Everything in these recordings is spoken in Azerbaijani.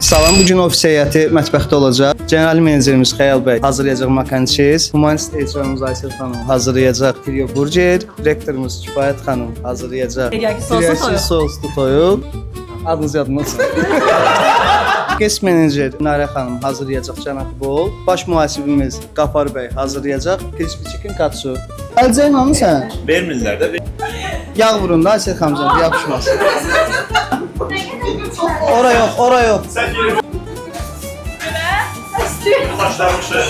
Salam, bugün ofis heyəti mətbəxdə olacaq. General menecerimiz Xəyal bəy hazırlayacaq makaroni cheese. Humanist HR-ımız Aysel xanım hazırlayacaq trio burger. Direktorumuz Kifayət xanım hazırlayacaq tiryaki soslu toyuq. Adınız yadımda olsun. Guest menecer Nərə xanım hazırlayacaq cənab bol. Baş mühasibimiz Qafar bəy hazırlayacaq crispy chicken katsu. Əlcəyin hanı sən? Vermirlər də. Yağ vurun da Aysel xanımcan, yapışmaz. Ora yox, ora yox. Sən gelin. Başlamışdı.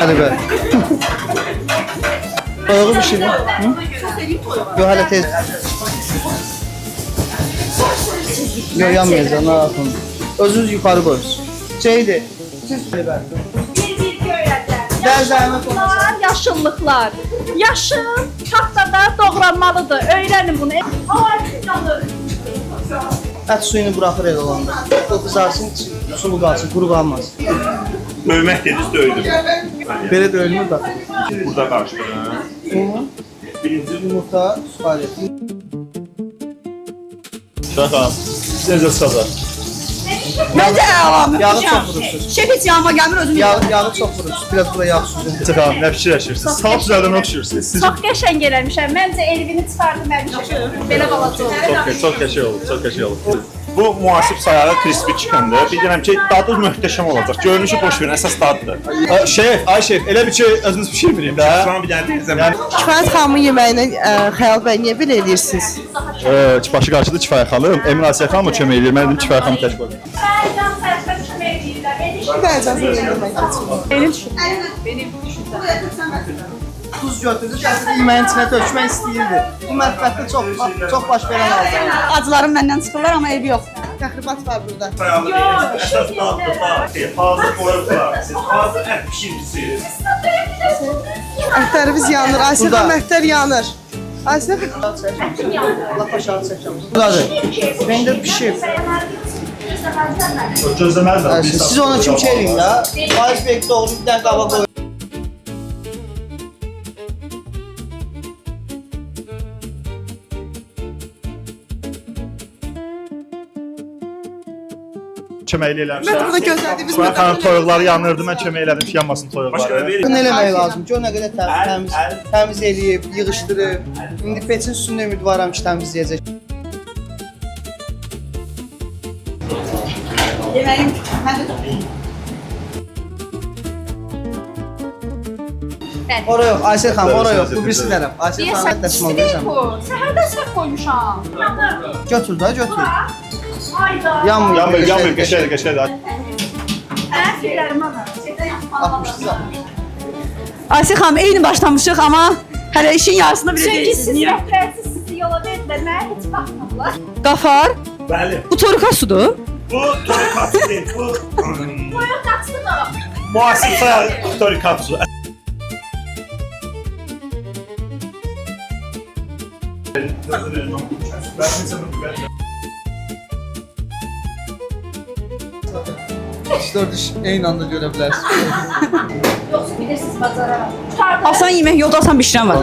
Hadi be. Toyuğu pişirin. Yox, hələ tez. Yox, yanmayacaq, narahat olun. Özünüz yuxarı qoyursunuz. Şeydir, siz söylə. Yaşıllıklar. Yaşıl taxtada doğranmalıdır. Öyrənin bunu. Ət suyunu buraxır el olanda. O qızarsın, sulu qalsın, quru qalmaz. Dövmək dediniz, döydüm. Belə döyülmür da. Burada qarışdırın. Birinci Yumurta, suxarət. Şaxam. Sizə çıxacaq. Məncə əlavə. Yağı çox vurursunuz. Şef heç yanıma gəlmir özüm. Yağı çox vurursunuz. Biraz bura yağ süzün. Çıxam, nə fikirləşirsiniz? Sağ düzəldən oxşuyursunuz. Siz Çox qəşəng eləmişəm. Məncə elvini çıxardım əvvəl. Belə balaca olur. çox qəşəng oldu, çox qəşəng oldu. Bu müasib sayılı crispy chickendir. Bilirəm ki, dadı möhtəşəm olacaq. Görünüşü boş verin, əsas dadıdır. Şef, ay şef, elə bir ki özünüz pişirmirim də. Sonra bir dənə deyirəm. Kifayət xanımın yeməyinə Xəyal bəy niyə belə edirsiniz? Başı qarşıda Kifayət xanım, Emin Asiyə xanım kömək edir. Mən dedim Kifayət xanım tək qoyun. Həyəcan sərfə düşmək edirlər. Bir də icazə verin. Tuz götürdü, gətirdi yeməyin içinə tökmək istəyirdi. Bu mətbəxdə çox baş verən halda. Acılarım məndən çıxırlar, amma evi yox. Təxribat var burada. Əsas dadıdır. Hazır qoyurlar. Siz hazır ət pişirirsiniz. Ətlərimiz yanır, Aysel xanım ətlər yanır. Aysel Allah aşağı çəkəm. Buradadır. Pendir pişib. Gözləməzlər. Siz ona kim çevirin də? Faiz bek doğru bir dənə qaba qoyun. Kömək eləyirəm. Mən burada gözlədiyimiz Kifayət xanım toyuqları yanırdı, mən kömək elədim ki, yanmasın toyuqları. Nə eləmək lazım ki, o nə qədər təmiz eləyib, yığışdırıb. İndi peçin üstündə ümidvaram ki, təmizləyəcək. Yeməyim, mən də Ora yox, Aysel xanım, ora yox. Bu birisi tərəf. Aysel xanım dəsmal verirsən. Səhərdə səhv qoymuşam. Götür da, götür. Ayda. Yanmır, Yanmır, qəşəngdir. Əfirlərim ana. 60-da. Aysel xanım eyni başlamışıq, amma hələ işin yarısını Çünki biləcəksiniz. siz rəhbərsiz sizi yola verdilər. Mənə heç baxmadılar. Qafar, Bəli. bu torika sudur. Bu torikatsu deyil. Bu Boyun qaçdı da. müasib sayılı torikatsu. Dörd iş eyni anda görə bilərsiniz. Yoxsa bilirsiniz bacararam. Tutardı. Asan yemək yoxdur, asan bişirən var.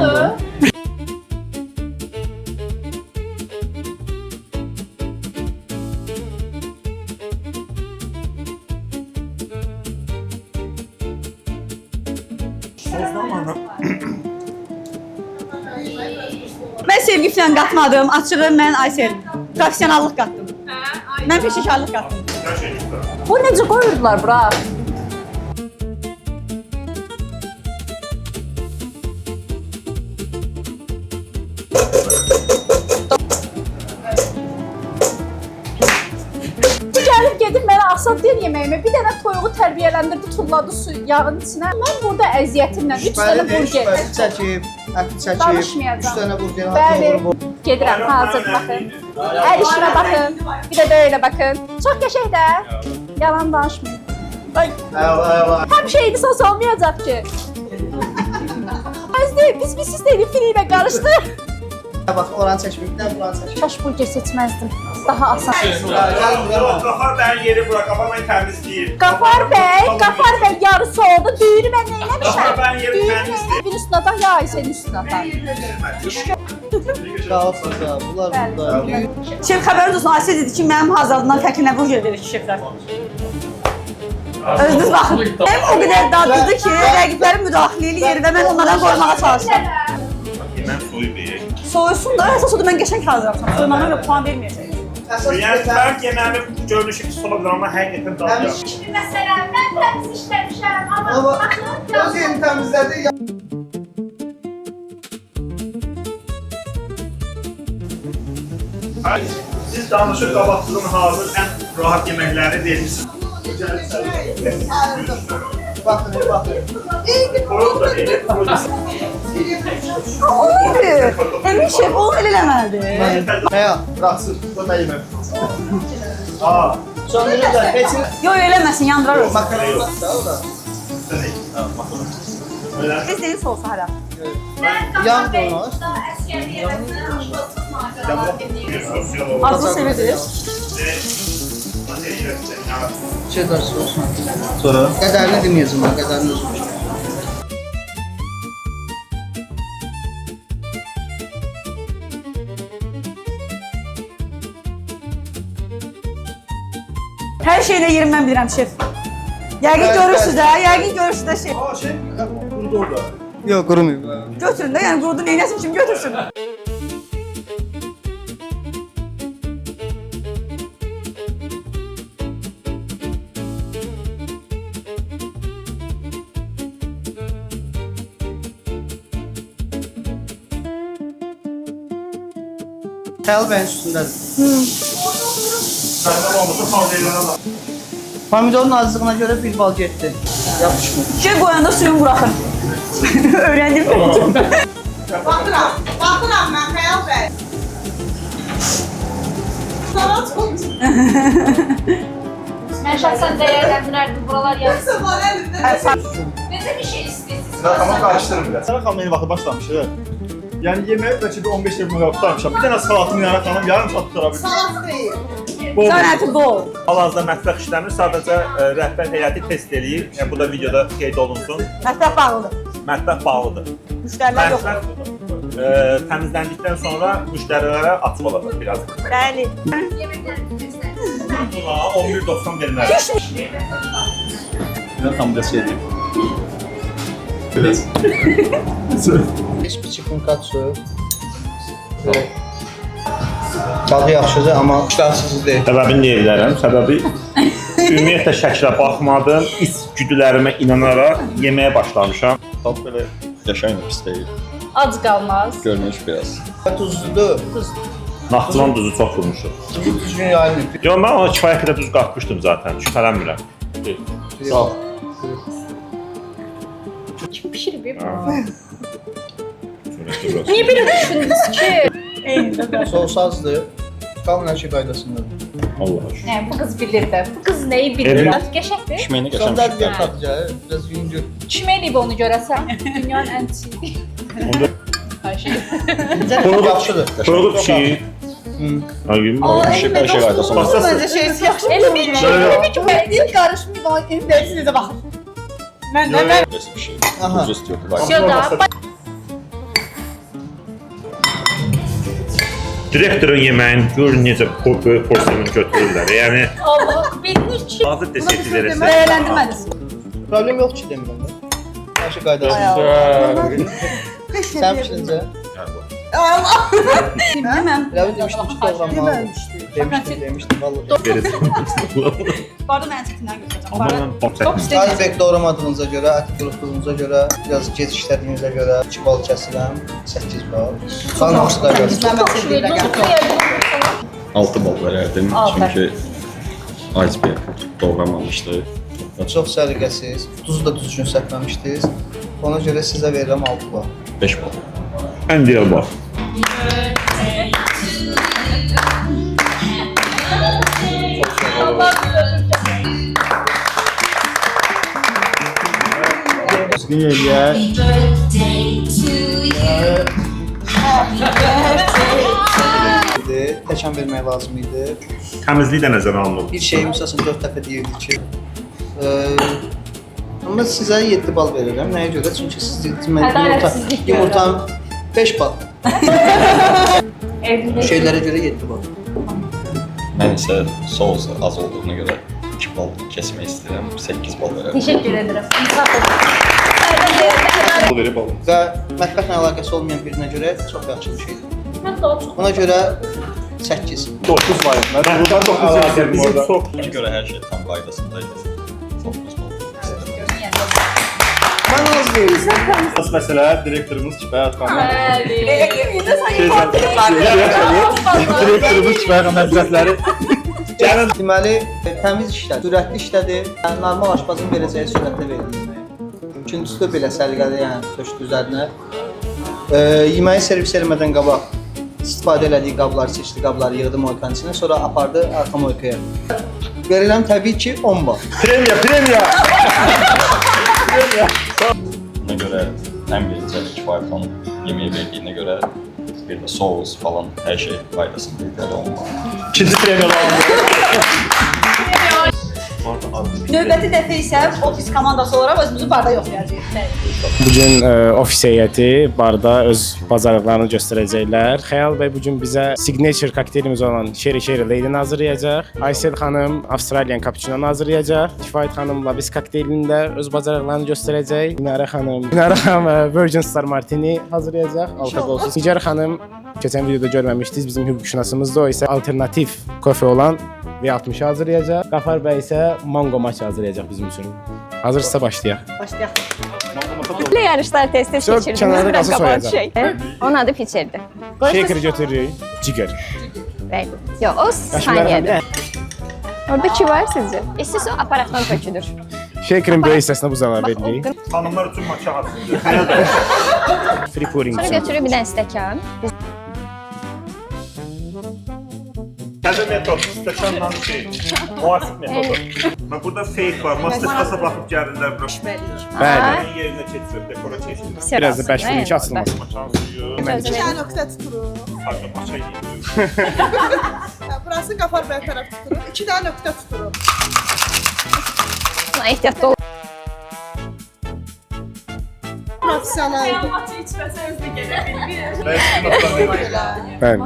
Mən sevgi falan qatmadım, açığı mən Aysel professionallıq qatdım. Mən peşəkarlıq qatdım. Bu necə qoyurdular bura? Bu gəlib gedib mənə asad deyil yeməyimə. Bir dənə toyuğu tərbiyələndirdi, tulladı su yağın içinə. Mən burada əziyyətimlə 3 dənə burger. Şübhəli çəkib, əti çəkib, 3 Danışmayacağam. dənə burger Bəli, hazır. gedirəm, hazır baxın. Əl işimə baxın, bir də belə baxın. Çox qəşəng də. Yalan danışmayın. Ay, həmişə eyni sos olmayacaq ki. Biz istədik fili ilə qarışdı. Bax, oranı çəkməyib, bir dənə buranı çəkib. Baş burger seçməzdim. daha asan. Qafar bəyin yeri bura, Qafar mən təmizləyir. Qafar bəy yarısı oldu. Düyünü mən neyləmişəm? Qafar bəyin yeri təmizləyir. Bir üstünə ataq, ya Ayşənin üstünə ataq. Sağ olsun, sağ ol. Bunlar burada. Şef xəbəriniz olsun, Ayşə dedi ki, mənim hazırladığımdan fərqli nə burger verir ki, şeflər. Özünüz baxın. Hem o qədər dadlıdır ki, rəqiblərin müdaxiləli yeri və mən onlardan qorumağa çalışdım. Mən soyub yeyək. Soyusun da, əsas odur mən qəşəng hazırlamışam. Soymama görə puan verməyəcək. Yəni fərq yeməyi görünüşü pis ola bilər, amma həqiqətən dadı yaxşı. Şimdi məsələn, mən təmiz işləmişəm, amma Öz yeni təmizlədi. Siz danışıq qabaqçılığın hazır ən rahat yeməkləri deyirsiniz. Baxın. Korot da deyil. Emin şef, onu elə eləməlidir. Həyat. Bıraxsın, da mən yeməm. Aa, Söndürürlər. Keçin. Yox, eləməsin, yandırar olsun. Makaron var da orada. Biz deyil soğusa hələ. Yan donuz. Azlı sevirdiniz. Cheddar sosla. Sonra Qədərini deməyəcəm mən, qədərini özüm. Hər şeydə yerim mən bilirəm şef. Yəqin görürsünüz də, şef. Aa şey, qurudu orada. Yox, qurumayıb. Götürün də, yəni qurudu neynəsin kim götürsün. Xəyal bəyin üstündədir. səndən olmasa xalqeylərə bax. Pomidorun azlığına görə bir bal getdi. Yapışmır. Şey qoyanda suyunu buraxın. Öyrəndim ben. Bakıram mən Xəyal bəy. Sana çok Mən şəxsən dəyərləndirərdim buralar yazsın. Yoksa bana elimde. Necə bir şey istəyirsiniz? Tamam karıştırın biraz. Sana xanım yeni vaxtı başlamışıq. Yəni yeməyə bəlkə bir 15 dəqiqə qədər tutarmışam. Bir dənə salatımı yana xanım yarım saat tutara bildim. Salat değil. Sənəti bol. Hal-hazırda mətbəx işləmir, sadəcə rəhbər heyəti test eləyir. Yəni bu da videoda qeyd olunsun. Mətbəx bağlıdır. Mətbəx bağlıdır. Müştərilər yoxdur. Mətbəx təmizləndikdən sonra müştərilərə açıq olacaq biraz. Bəli. Buna 11.90 verməli. Ben tam biraz şey diyeyim. Biraz. Heç bir çipunkatsu. Dadı yaxşıdır, amma iştahsız deyil. Səbəbini deyə bilərəm. Səbəbi ümumiyyətlə şəklə baxmadım. İç güdülərimə inanaraq yeməyə başlamışam. Tat böyle yaşayın pis değil. Ac qalmaz. Görünüş biraz. Tuzludur. Naxçıvan duzu çox vurmuşum. Düzgün yayılmır. Yox, mən ona kifayət qədər duz qatmışdım zaten. Şübhələnmirəm. Sağ ol. Kim pişirib bu? Niyə Niyə belə düşündünüz ki? Sos azdır. Qalın hər şey qaydasındadır. Allah aşkına. Nə, bu qız bilir də. Bu qız nəyi bilir? Evet. Qəşəngdir. Pişmeyini Son geçen dərd yer tatlıca, biraz yüngül. Kim eləyib onu görəsən? Dünyanın ən çiğ. Onda Ayşe. Yaxşıdır. Toyuq pişiyi. Ayım. Aa, Şey her şey qaydasında. Basası. Məncə şeysi yaxşı. Elmi ki, elmi ki, Deyil qarışmayın, o indeksinize baxın. Mən Böylesi bir şey. Aha. Tuz istiyordu. Bak. şurada. Direktorun yeməyin gör necə böyük porsiyonu götürürlər. Yəni Allah bilir ki. hazır desək verəsən. Dəyərləndirmədiniz. Problem yox ki demirəm də. Hər şey qaydasında. Sən pişirincə? Bilməm. Rəvi demişdim ki, doğranmalı. Demişdim, vallahi. Bu arada mən çətindən götürəcəm. Amma mən Çox çətin. istəyirəm. Azbek doğramadığınıza görə, ət qurutduğunuza görə, biraz gec işlədiyinizə görə 2 bal kəsirəm, 8 bal. Qalın yaxşı qaydasında. Mən çətinlə gəldim. 6 bal verərdim. Altı. Çünki iceberg doğramamışdı. Çox səliqəsiz, tuzu da düzgün səpməmişdiniz. Ona görə sizə verirəm 6 bal. 5 bal. Ən deyil bax. Düzgün yeriyə. Teşekkür stəkan vermək lazım idi. Təmizlik də nəzərə alınıb. Bir şeyi məsələn 4 dəfə deyirdi ki, amma sizə 7 bal verirəm. Nəyə görə? Çünki siz yumurtam 5 bal. Şeylərə görə 7 bal. Mən isə sos az olduğuna görə 2 bal kesmək istəyirəm, 8 bal verərəm. Teşekkür ederim. Bu verib alın. Və mətbəxlə əlaqəsi olmayan birinə görə çox yaxşı bir şeydir. Buna görə 8. 9 var. Mən buradan 9 yazıyorum Bizim orada. çox Buna görə hər şey tam qaydasındaydı. 9 bal istəyirəm. Mən az verirəm. Əsas məsələ direktorumuz Kifayət xanım. Direktorumuz Kifayət xanım həzrətləri. gəlin. Deməli, təmiz işlər, sürətli işlədir. Yəni normal aşpazın verəcəyi sürətdə verilir. İkincisi də belə səliqəli, yəni töşdü üzərinə. Yeməyi servis eləmədən qabaq istifadə elədiyi qabları, seçdiyi qabları yığdı moykanın içinə, sonra apardı arxa moykaya. Verilən təbii ki 10 bal. Premiya. Buna görə ən birinci Kifayət xanım yeməyi verdiyinə görə bir də sos falan hər şey qaydasındaydı. İkinci premiya alındı. Növbəti dəfə isə ofis komandası olaraq özümüzü barda yoxlayacağıq. Bugün ofis heyəti barda öz bacarıqlarını göstərəcəklər. Xəyal bəy bugün bizə signature kokteylimiz olan Sherry Lady hazırlayacaq. Aysel xanım Australian Cappuccino hazırlayacaq. Kifayət xanımla biz kokteylində öz bacarıqlarını göstərəcək. Minarə xanım Virgin Star Martini hazırlayacaq. Alkoqolsuz. Nigar xanım keçən videoda görməmişdiniz. Bizim hüquqşünasımızda o isə alternativ kofe olan V60 hazırlayacaq. Qafar bəy isə mango matcha hazırlayacaq bizim üçün. Hazırsa başlayaq. Başlayaq. Böyle yarışlar test Çok geçirdim. kenarda Biraz kalsa kabahat soyacağım. şey. Onun adı Piçer'di. Shaker götürürük. Ciger. Değil. Yok o saniyede. Orada ki var sizce? İstiyorsa o aparattan tökülür. Shaker'ın böyük hissəsini bu zaman veririk. Xanımlar üçün maça hazırlayır. Free pouring Sonra üçün. götürür bir tane stəkan. Təzə metod, stəkanla şey, müasib metodu. Bax burada fake var. Masterclass-a baxıb gəlirlər bura. Bəli. Yerinə keçir, dekora keçir. Biraz da 5 gün 2 açılmaz. Maçan suyu, İki nöqtə tuturuq. sarı maça yeyir. Burası Qafar bəy tərəf tuturuq. 2 dənə nöqtə tuturuq. Buna ehtiyatlı ol. Professionaldır. Bəli.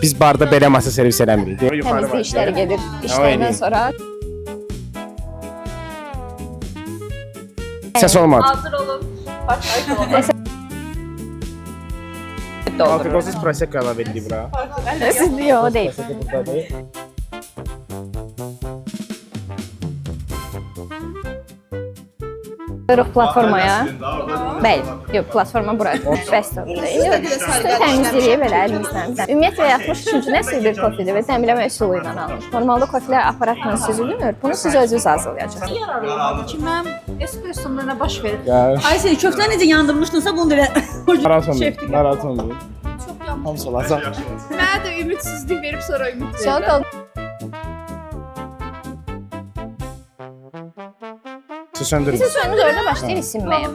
Biz barda belə masa servis eləmirik. Temizlik işleri gelir. İşlerden sonra. Səs olmadı. Alkoqolsuz prosecco əlavə edirik bura. Siz diyor o değil. Prosecco buradadır. Vuruq platformaya. Bəli, yox platforma bura. Bəs təmizləyə belə əlimizdən. Ümumiyyətlə 63-cü nəsil bir kofedir və təmizləmə üsulu ilə alınır. Normalda kofelər aparatla süzülür. Bunu siz özünüz hazırlayacaqsınız. Ki mən espressomda nə baş verir? Ya, Ay sən köftəni necə yandırmışdınsa bunu da elə. narahat olmayın. Narahat olmayın. Hamısı olacaq. Mənə də ümidsizlik verib sonra ümid verdim. Sonra Siz söndürün. siz suyunuz orada başlayır isinməyə.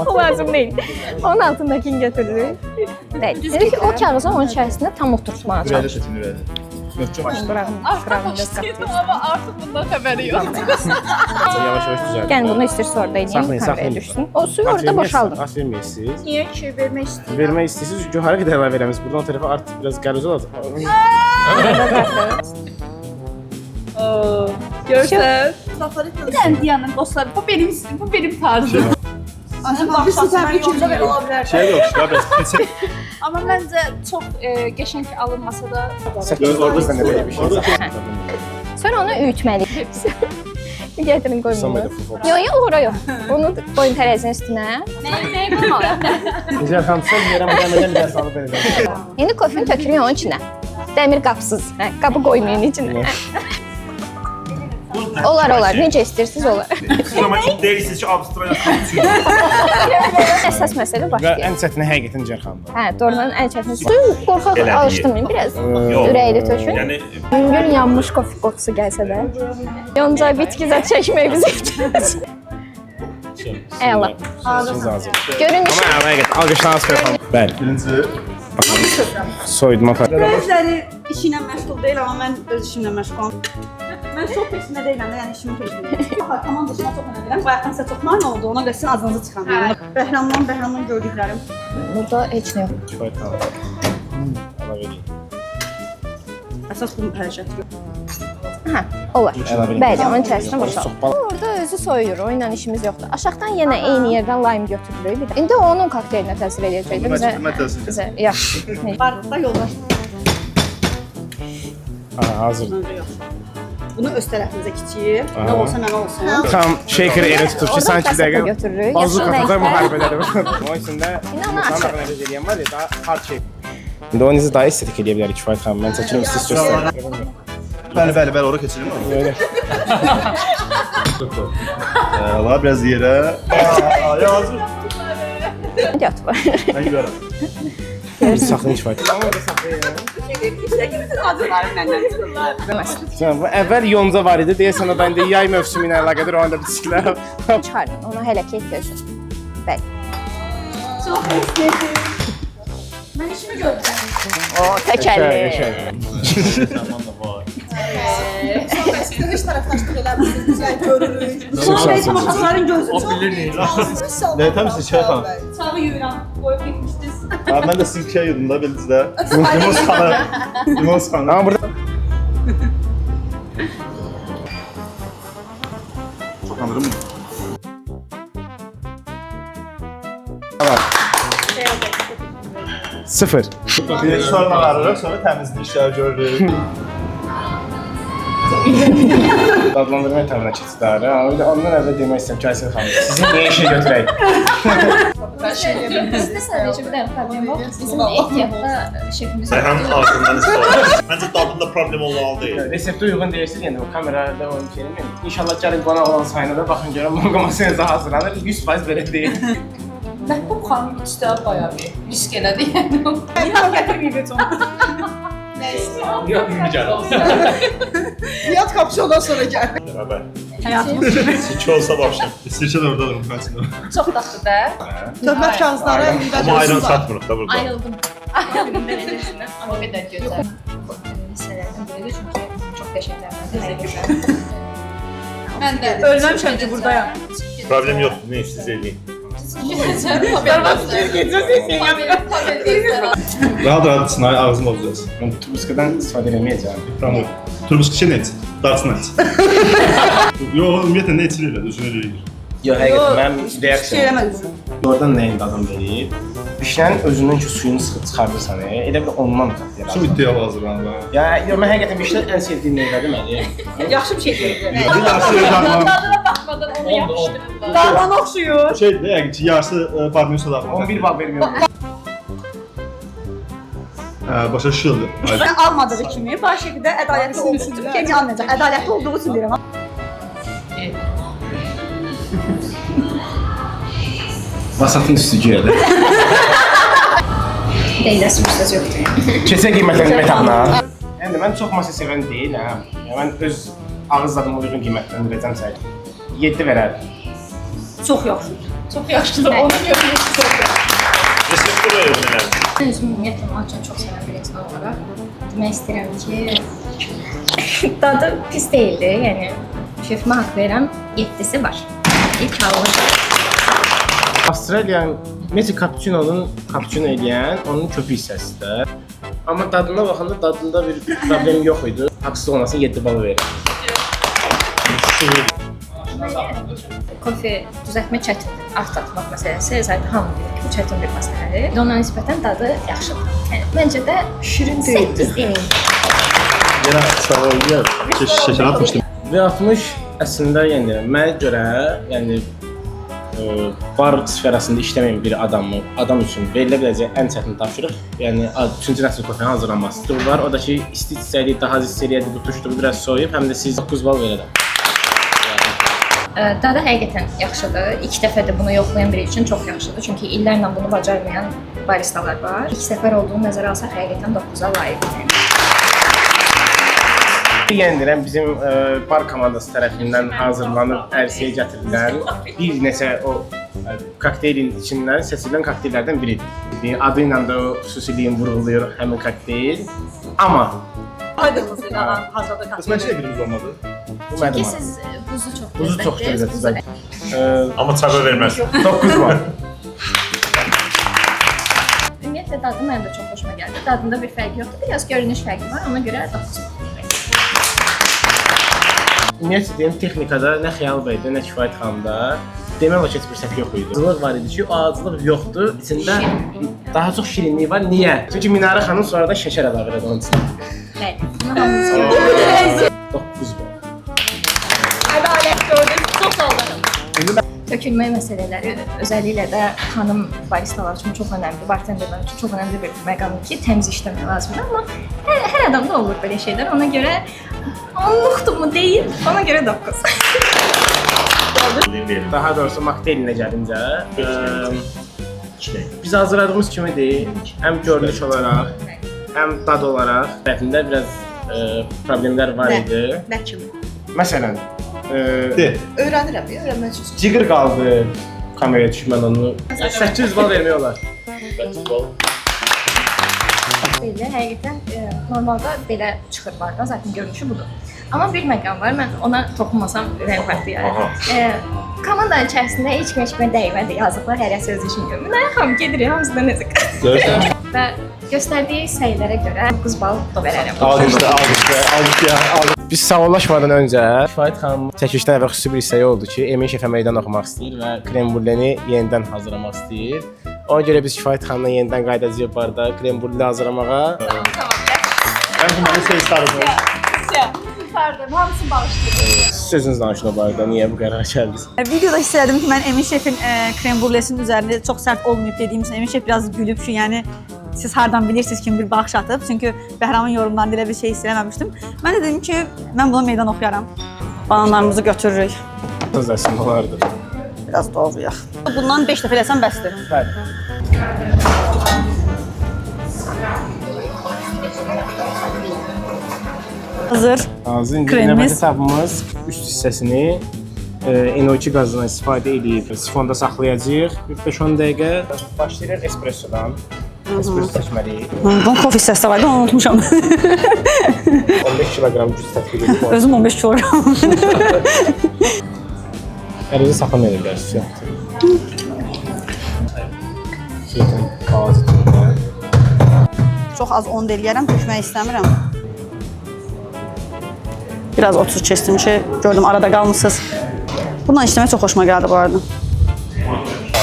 O lazım değil. Onun altındakini götürürük. Değil. Dedik ki o kağızı onun içərisində tam oturtmaya çalışır. Ama artık bundan xəbəri yoxdur. Yavaş-yavaş düzəldin. Yəni bunu istəyirsə orada edeyim, Saxlayın, kameraya saxlayın. düşsün. O suyu orada boşaldın. As verməyəsiniz. Niyə ki vermək istəyirəm? Vermək istəyirsiniz çünki hara qədər əlavə eləmişsiniz. Buradan o tərəfə artıq biraz qəliz olacaq. Görsən? Favorit Bir dənə Diyanın dostları, bu benim tarzım. Bir təbrik edirəm. Ola bilər. Şey yok, ya ben Amma məncə çox qəşəng alınmasa da 8 orada sən də belə bir şey. Sonra onu üyütməliyik. Gətirin qoyun bunu. Somada full. Yox, yox, ora yox. Onu qoyun tərəzinin üstünə. Nəyi qoymalıyam? Necə xanım sən yerə mədən bir salıb verəcəm. İndi kofini tökürük onun içinə. Dəmir qapsız. Hə, qapı qoymayın içinə. Olar, necə istəyirsiniz olar. Siz amma deyirsiniz ki, Avstraliya üçün. Əsas məsələ Və başlayır. ən çətini həqiqətən Nigar xanımdır. Hə, doğrudan ən çətin suyu qorxaq Elədir. alışdırmayın biraz. Yox. Ürəkli tökün. Yəni Yüngül yanmış kofi qoxusu gəlsə də. Yonca bitki zət çəkmək bizə ehtiyac. Əla. Sizin hazır. Görünüş Amma əla həqiqət. Alqışlarınız xeyir. Bəli. Birinci. Soyudma falan. Özləri işi ilə məşğul deyil, amma mən öz işimlə məşğulam. Mən çox peşində deyiləm də, yəni işimi peşindəyim. Komandasına çox önəm. Bayaqdan sizə çox mane oldu, ona görə sizin adınızı çıxarmıyorum. Bəhramdan gördüklərim. burada heç nə yox. Kifayət tamam. Əla vereyim. Əsas bunun hərəkəti yox. Hə, olar. Əla vereyim. Bəli, onun içərisinə boşalt. Soxbal. Orada özü soyuyur, o ilə işimiz yoxdur. Aşağıdan yenə eyni yerdən lime götürülür. Bir də. İndi o onun kokteylinə təsir edəcək də bizə. Bizə yaxşı. Barda yoldaş. Hazır. Bunu öz tərəfinizə kiçiyib, nə olsa mənə olsun. Tam shaker elə tutub ki, sanki dəqiq götürürük. bazuqada müharibədədir. Onun içində İnanın açıq. eləyən var ya, daha hard shape. İndi o necə daha estetik eləyə bilərik Kifayət xanım. Mən çəkirim siz göstərin. Bəli, ora keçirim. Öyle. Əla, biraz yerə. Yazır. Yat var. Mən görürəm. Biz saxlayın Kifayət. Sən bu əvvəl yonca var idi. Deyəsən o bəndə yay mövsümü ilə əlaqədar o anda biçiklər. Çıxarın, onu hələ ki ehtiyacın. Bəli. Mən işimi gördüm. O, təkəlli. Sizin heç tərəfləşdik eləmişsiniz, yəni görürük. Sonra tamaşaçıların gözü çox. Ne təmsil şey xanım. Sağı yuyuram, qoyub getmişdiniz. Mən də sizin şey yedim da bildinizdə. Limon xanım. Amma burada Çok anladın mı? sıfır. Bir sonra ararıq, sonra təmizlik işləri görürük. Dadlandırma etəminə keçidləri. Ondan əvvəl demək istəyəm ki, Aysel xanım, sizin niyə işə götürək? Bizdə sadəcə bir dənə problem var. Bizim ehtiyatda şefimiz Həm ağzından istifadə. Məncə dadında problem olmalı deyil. Reseptə uyğun deyirsiniz, yəni o kamerada onu filmin. İnşallah gəlin qonaq olan sayına da baxın görəm monqamasiyonizə hazırlanır. 100% belə deyil. Məhbub xanım içdə bayağı bir risk elədi yəni. İlham gətirməyib heç onu. Yox, bilməyəcəm. Fiyat kapşondan sonra gəl. Bərabər. Həyatımız İki olsa başım. İstirçə də orada durum kaçında. Çox dadlı da. Töhmət kağızları əlində Amma ayran satmırıq da burada. Ayrıldım. Ayrıldım belediyyəsindən. Amma o qədər gözəl. Hissələrdən biridir çünki çox qəşənglərdir. Mən də ölməmişəm ki, buradayam. Problem yoxdur, nə siz eləyin. Rahat sınavı ağzını olacağız. Mən turbiskadan istifadə edeməyəcəm. Tamam. Turbuska şey ne et? Dartsın et. Yox, ümumiyyətlə nə içilir elə, özünə eləyir. Yox, həqiqətən mənim Şey reaksiyam. eləmədim. Oradan nəyin dadım verib? Bişlərin özündən ki suyunu sıxıb çıxardırsan, elə bir ondan tat Su iddia hazırlanır. Ya, yox, mən həqiqətən bişlər ən sevdiyim meyvədir mənim. Yaxşı bir şey deyil. Yarısı öyrənməm. tadına baxmadan onu yapışdırırlar. Dağlan oxşuyur. Şeydir, yəqin ki, yarısı barmıyor sodaxma. 11 bal vermiyorum. Başa şıldır. Mən almadığı kimi baş şəkildə ədalətli olduğu üçün kimi anlayacaq. Ədalətli olduğu üçün deyirəm. Vasatın üstü güyadır. Deylə sürüsəz yoxdur. Keçə qiymətləndirmə etapına. Yəni mən çox masa sevən deyiləm. Yəni mən öz ağız dadıma uyğun qiymətləndirəcəm səni. 7 verərdim. Çox yaxşı. Çox yaxşıdır. Onu görürük çox yaxşı. Reseptə də öyrənəlim. Mən özüm ümumiyyətlə matcha çox sevən bir insan olaraq demək istəyirəm ki, dadı pis deyildi. Yəni şefimə haqq verirəm, 7-si var. İlk almış. Avstraliyan Magic Cappuccino'nun cappuccino eləyən onun köpük hissəsidir. Amma dadına baxanda dadında bir problem yox idi. Haqsız olmasın 7 bal verir. Kofe düzəltmə çətindir. Art atmaq məsələsi zaten hamı bilir ki, bu çətin bir məsələdir. Ona nisbətən dadı yaxşıdır. Yəni məncə də şirin deyil. 8 deyil. Yenə sağ ol, gəl. Şəkər atmışdım. Və 60 əslində yəni mənə görə yəni bar sferasında işləməyən bir adam üçün verilə biləcək ən çətin tapşırıq, yəni 3-cü nəsil kofenin hazırlanmasıdır. Var, o da ki, isti içsəydik, daha az içsəydik, tutuşduğu biraz soyub, həm də siz 9 bal verərəm. Dadı həqiqətən yaxşıdır. İlk dəfədir bunu yoxlayan biri üçün çox yaxşıdır. Çünki illərlə bunu bacarmayan baristalar var. İlk səfər olduğunu nəzərə alsaq həqiqətən 9-a layiqdir. Yenilən bizim bar komandası tərəfindən hazırlanıb ərsəyə gətirilən bir neçə o kokteylin içindən seçilən kokteyllərdən biridir. Adı ilə də o xüsusiliyini vurğulayır həmin kokteyl. Amma Qısmətçi də birimiz olmadı. bu mənim. Ki siz buzu çox Buzu çox lezzetli. Amma çaba verməz. 9 var. Ümumiyyətlə dadı mənim də çox xoşuma gəldi. Dadında bir fərq yoxdur, biraz görünüş fərqi var. Ona görə 9. Ümumiyyətlə deyim, texnikada nə Xəyal bəydə, nə Kifayət xanımda demək olar ki, heç bir səhv yox idi. Acılıq var idi ki, o acılıq yoxdur. İçində daha çox şirinlik var. Niyə? Çünki Minarə xanım sonra da şəkər əlavə elədi onun içinə. Bəli, bunu hamımız 9 var. ədalət gördük. Çox sağ olun. Tökülmə məsələləri özəlliklə də xanım baristalar üçün çox önəmli, bartenderlər üçün çox önəmli bir məqamdır ki, təmiz işləmək lazımdır. Amma hər adamda olur belə şeylər. Ona görə onluqdurmu deyil, ona görə 9. Daha doğrusu mokteylinə gəlincə, biz hazırladığımız kimi deyil, həm görünüş olaraq, həm dad olaraq tərəfində biraz problemlər var idi. Nə kimi? Məsələn, Öyrənirəm, öyrənmək üçün. Cigir qaldı kameraya düşmən onu. 800 bal vermək olar. 800 bal. Belə həqiqətən normalda belə çıxır barda, zaten görünüşü budur. Amma bir məqam var, mən ona toxunmasam ürəyim partlayır. Komandanın içərisində heç kimə dəymədi, yazıqlar hərə söz işim. Minarə xanım gedir, hamısından ezik. Görürsən? Və göstərdiyi səylərə görə 9 bal da verərəm. Alqış. Biz sağollaşmadan öncə Kifayət xanım çəkilişdən əvvəl xüsusi bir hissəyi oldu ki, Emin şefə meydan oxumaq istəyir və krem brüleni yenidən hazırlamaq istəyir. Ona görə biz Kifayət xanımla yenidən qayıdacağıq barda krem brüleni hazırlamağa. Bence beni seyirciler. Pardon, hamısı bağışlayın. Sözünüz danışın o barədə, niyə bu qərara gəldiniz? Videoda hiss elədim ki, mən Emin şefin krem brülesinin üzərində çox sərt olmayıb dediyim üçün Emin şef biraz gülüb ki, yəni siz hardan bilirsiniz kimi bir baxış atıb. Çünki Bəhramın yorumlarında elə bir şey hiss eləməmişdim. Mən də dedim ki, mən buna meydan oxuyaram. Bananlarımızı götürürük. Söz dəsin olardı. Biraz doğrayaq. Bundan 5 dəfə eləsəm bəsdir. Bəli. Hazır. Hazır. İndi Kremimiz. növbəti tabımız üst hissəsini NO2 qazından istifadə edib sifonda saxlayacağıq. 5-10 dəqiqə. Başlayırıq espressodan. Espresso seçməliyik. Bunun kofe hissəsi var, onu unutmuşam. 15 kiloqram güc tətkil edib. Özüm 15 kilogram. Əlinizə saxlama edirsiniz. Şeytan qazı tutma. Çox az 10 eləyərəm, tökmək istəmirəm. Biraz 30 keçdim ki, gördüm arada qalmısınız. Bundan işləmək çox xoşuma gəldi bu arada.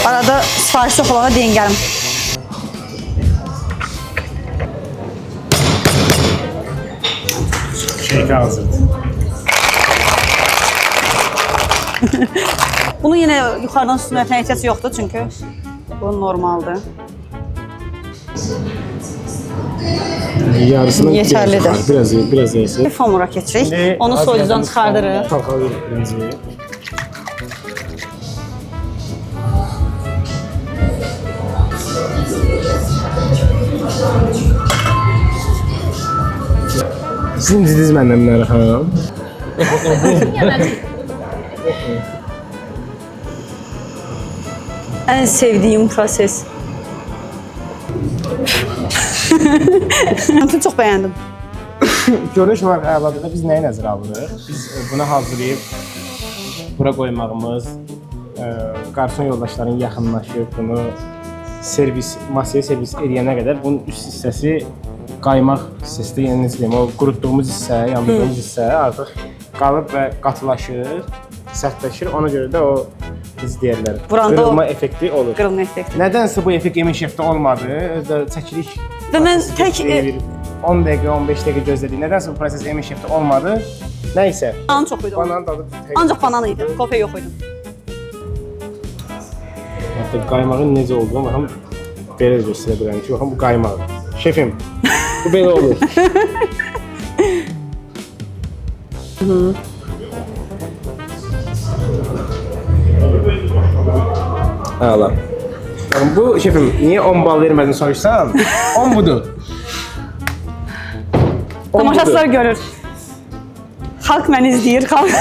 Arada sifariş çox olana deyin gəlim. Şeyka hazırdır. Bunu yenə yuxarıdan süzməklə ehtiyac yoxdur çünki bu normaldır. Yarısını Yetərlidir. Biraz yesin. Famura keçirik. Onu soyucudan çıxardırıq. Çalxalıyıq birinci. Zinciriz məndən Minarə xanım. Ən sevdiyim proses. Mən çox bəyəndim. Görünüş olaraq əladır. Biz nəyi nəzərə alırıq? Biz bunu hazırlayıb bura qoymağımız, qarson yoldaşların yaxınlaşıb bunu masaya servis edənə qədər bunun üst hissəsi qaymaq hissəsi də, yəni necə deyim, o qurutduğumuz hissə, yandırdığımız hissə artıq qalıb və qatılaşır, sərtləşir. Ona görə də o biz deyirlər, qırılma effekti olur. Qırılma effekti. Nədənsə bu effekt Emin şefdə olmadı. Özdə çəkiliş Və mən tək 10 dəqiqə, 15 dəqiqə gözlədik. Nədənsə bu proses Emin şefdə olmadı. Nəysə. banan çox idi. Banan dadı. Ancaq banan idi, kofe yox idi. Hətta qaymağın necə olduğunu baxın, belə göstərə bilirəm ki, baxın bu qaymaq. Şefim, bu belə olur. Əla. Baxın bu şefim, niyə 10 bal vermədin soruşsan? 10 budur. Tamaşaçılar görür. Xalq məni izləyir, xalq.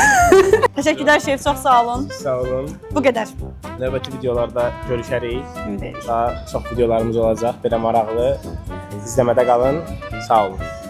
Təşəkkürlər şef, çox sağ olun. Sağ olun. Bu qədər. Növbəti videolarda görüşərik. Ümid edirəm. Daha çox videolarımız olacaq. Belə maraqlı. İzləmədə qalın. Sağ olun.